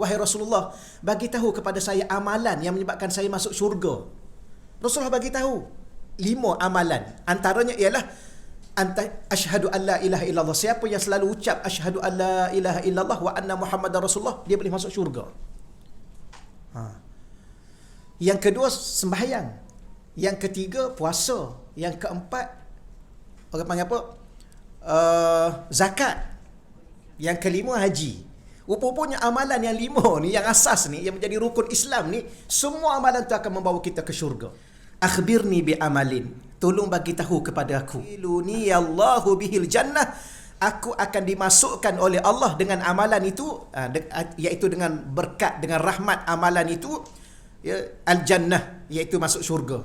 wahai Rasulullah, bagi tahu kepada saya amalan yang menyebabkan saya masuk syurga. Rasulullah bagi tahu 5 amalan. Antaranya ialah asyhadu an la ilaha illallah. Siapa yang selalu ucap asyhadu an la ilaha illallah wa anna Muhammadar Rasulullah, dia boleh masuk syurga. Yang kedua, sembahyang. Yang ketiga, puasa. Yang keempat, orang panggil apa? Zakat. Yang kelima, haji. Rupanya amalan yang 5 ni, yang asas ni, yang menjadi rukun Islam ni, semua amalan tu akan membawa kita ke syurga. Akhbirni bi amalin. Tolong bagi tahu kepada aku. Iluni Allahu bihil jannah. Aku akan dimasukkan oleh Allah dengan amalan itu, iaitu dengan berkat, dengan rahmat amalan itu, ya, al-jannah, iaitu masuk syurga.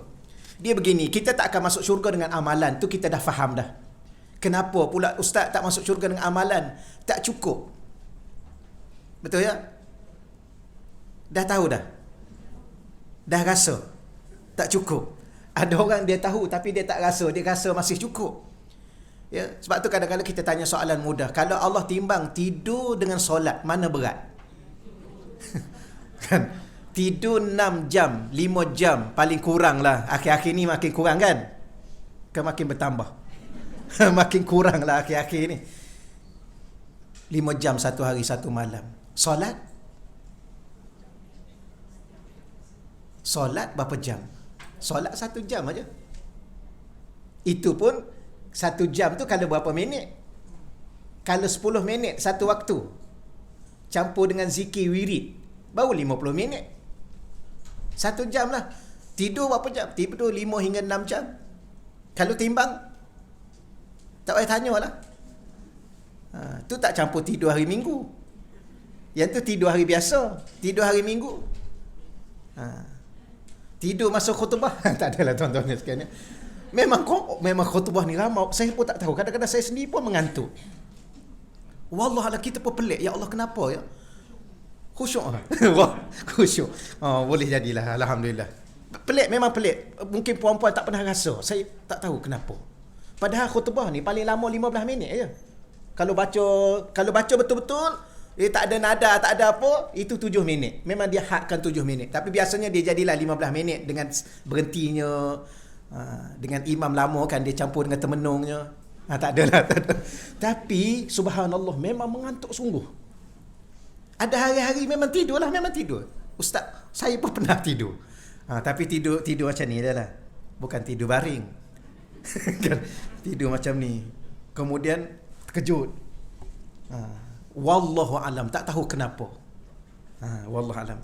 Dia begini, kita tak akan masuk syurga dengan amalan tu, kita dah faham dah. Kenapa pula ustaz tak masuk syurga dengan amalan? Tak cukup. Betul ya? Dah tahu dah? Dah rasa? Tak cukup. Ada orang dia tahu tapi dia tak rasa, dia rasa masih cukup. Ya, sebab tu kadang-kadang kita tanya soalan mudah. Kalau Allah timbang tidur dengan solat, mana berat? Kan? Tidur 6 jam, 5 jam paling kurang lah. Akhir-akhir ni makin kurang kan? Ke makin bertambah? Makin kurang lah akhir-akhir ni. 5 jam satu hari, satu malam. Solat? Solat berapa jam? Solat 1 jam aja. Itu pun 1 jam tu kalau berapa minit? Kalau 10 minit satu waktu, campur dengan zikir wirid, baru 50 minit. 1 jam lah. Tidur berapa jam? Tidur 5 hingga 6 jam. Kalau timbang, tak payah tanya lah. Tu tak campur tidur hari Minggu. Yang tu tidur hari biasa. Tidur hari Minggu. Tidur masa khutbah. Tak adalah tuan-tuan sekalian. Memang khutbah ni ramai. Saya pun tak tahu. Kadang-kadang saya sendiri pun mengantuk. Wallahualam, kita pun pelik. Ya Allah, kenapa ya? Khusyuk lah. Khusyuk. Boleh jadilah. Alhamdulillah. Pelik, memang pelik. Mungkin puan-puan tak pernah rasa. Saya tak tahu kenapa. Padahal khutbah ni paling lama 15 minit je. Kalau baca betul-betul, tak ada nada, tak ada apa, itu 7 minit. Memang dia hadkan 7 minit. Tapi biasanya dia jadilah 15 minit dengan berhentinya, dengan imam lama kan, dia campur dengan temenungnya. Tak adalah. Tapi subhanallah, memang mengantuk sungguh. Ada hari-hari memang tidur lah, memang tidur. Ustaz, saya pun pernah tidur. Tapi tidur macam ni dah lah. Bukan tidur baring. Tidur macam ni. Kemudian terkejut. Wallahu alam, tak tahu kenapa. Wallahu alam.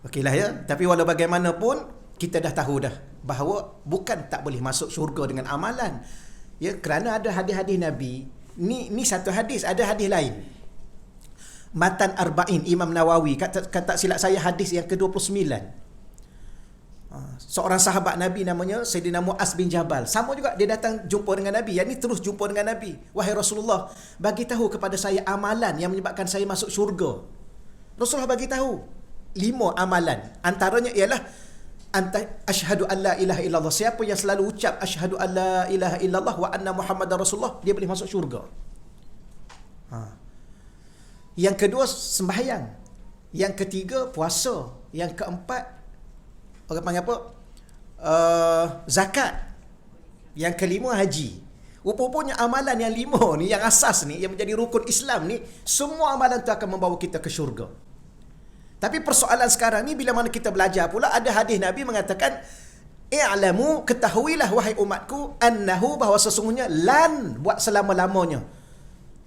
Okeylah ya, tapi walau bagaimanapun kita dah tahu dah bahawa bukan tak boleh masuk syurga dengan amalan. Ya, kerana ada hadis-hadis Nabi. Ni satu hadis, ada hadis lain. Matan Arba'in Imam Nawawi, kata silap saya hadis yang ke-29. Seorang sahabat Nabi namanya Sayyidina Muaz bin Jabal. Sama juga, dia datang jumpa dengan Nabi. Yang ni terus jumpa dengan Nabi. Wahai Rasulullah, bagi tahu kepada saya amalan yang menyebabkan saya masuk syurga. Rasulullah bagi tahu 5 amalan. Antaranya ialah asyhadu an la ilaha illallah. Siapa yang selalu ucap asyhadu an la ilaha illallah wa anna Muhammadar Rasulullah, dia boleh masuk syurga. Yang kedua, sembahyang. Yang ketiga, puasa. Yang keempat, orang panggil apa? Zakat. Yang kelima, haji. Rupanya amalan yang 5 ni, yang asas ni, yang menjadi rukun Islam ni, semua amalan tu akan membawa kita ke syurga. Tapi persoalan sekarang ni, bila mana kita belajar pula, ada hadis Nabi mengatakan, i'lamu, ketahuilah wahai umatku, annahu, bahawa sesungguhnya lan, buat selama-lamanya,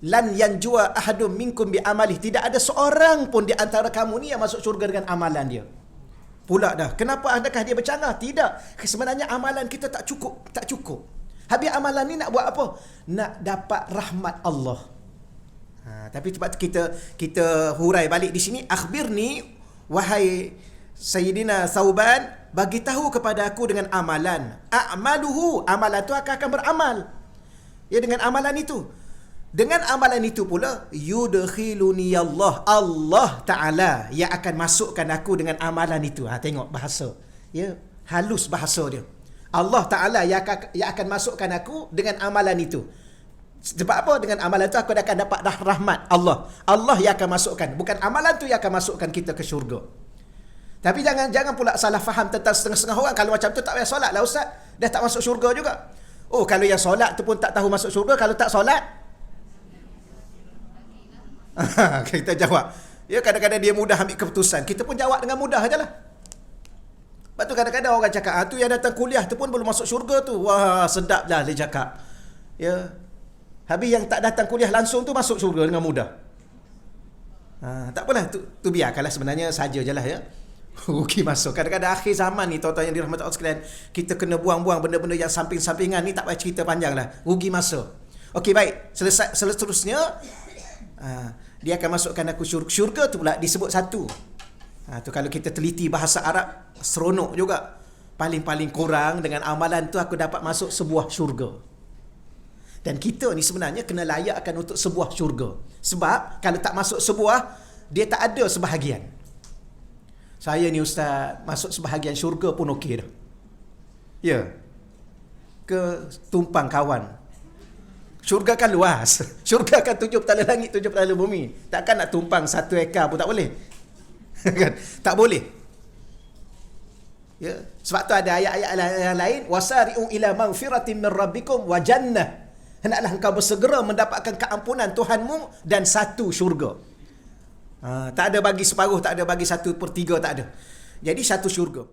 lan yanjua ahadum minkum bi amalih, tidak ada seorang pun di antara kamu ni yang masuk syurga dengan amalan dia. Pula dah, kenapa adakah dia bercanggah? Tidak. Sebenarnya amalan kita tak cukup. Habis amalan ni nak buat apa? Nak dapat rahmat Allah. Tapi sebab kita hurai balik di sini, akhbirni wahai Sayyidina Thauban, bagi tahu kepada aku dengan amalan. A'maluhu, amalan tu akan beramal. Ya, dengan amalan itu. Dengan amalan itu pula, yudkhiluni Allah Ta'ala yang akan masukkan aku dengan amalan itu. Tengok bahasa. Ya, halus bahasa dia. Allah Ta'ala yang akan masukkan aku dengan amalan itu. Sebab apa? Dengan amalan tu aku akan dapat rahmat Allah. Allah yang akan masukkan. Bukan amalan tu yang akan masukkan kita ke syurga. Tapi jangan pula salah faham tentang setengah-setengah orang. Kalau macam tu tak payah solat lah ustaz. Dah tak masuk syurga juga. Oh, kalau yang solat tu pun tak tahu masuk syurga. Kalau tak solat, kita jawab. Ya, kadang-kadang dia mudah ambil keputusan. Kita pun jawab dengan mudah je lah. Lepas tu kadang-kadang orang cakap, tu yang datang kuliah tu pun belum masuk syurga tu. Wah, sedap lah dia cakap. Ya. Habis yang tak datang kuliah langsung tu masuk syurga dengan mudah. Tak apalah, tu biarkanlah sebenarnya saja je lah ya. Rugi masuk. Kadang-kadang akhir zaman ni, tuan-tuan yang dirahmati Allah sekalian, kita kena buang-buang benda-benda yang samping-sampingan ni, tak payah cerita panjang lah. Rugi masuk. Okey, baik. Selesai, seterusnya, dia akan masukkan aku syurga. Syurga tu pula disebut satu. Tu kalau kita teliti bahasa Arab, seronok juga. Paling-paling kurang dengan amalan tu aku dapat masuk sebuah syurga. Dan kita ni sebenarnya kena layakkan untuk sebuah syurga. Sebab kalau tak masuk sebuah, dia tak ada sebahagian. Saya ni ustaz, masuk sebahagian syurga pun okey dah. Ya. Ke tumpang kawan. Syurga kan luas. Syurga kan 7 petala langit, 7 petala bumi. Takkan nak tumpang 1 ekar pun tak boleh. Kan? Tak boleh. Ya. Sebab tu ada ayat-ayat yang lain, wasari'u ila maghfiratin min rabbikum wa jannah. Hendaklah engkau bersegera mendapatkan keampunan Tuhanmu dan satu syurga. Tak ada bagi separuh, tak ada bagi 1/3, tak ada. Jadi satu syurga.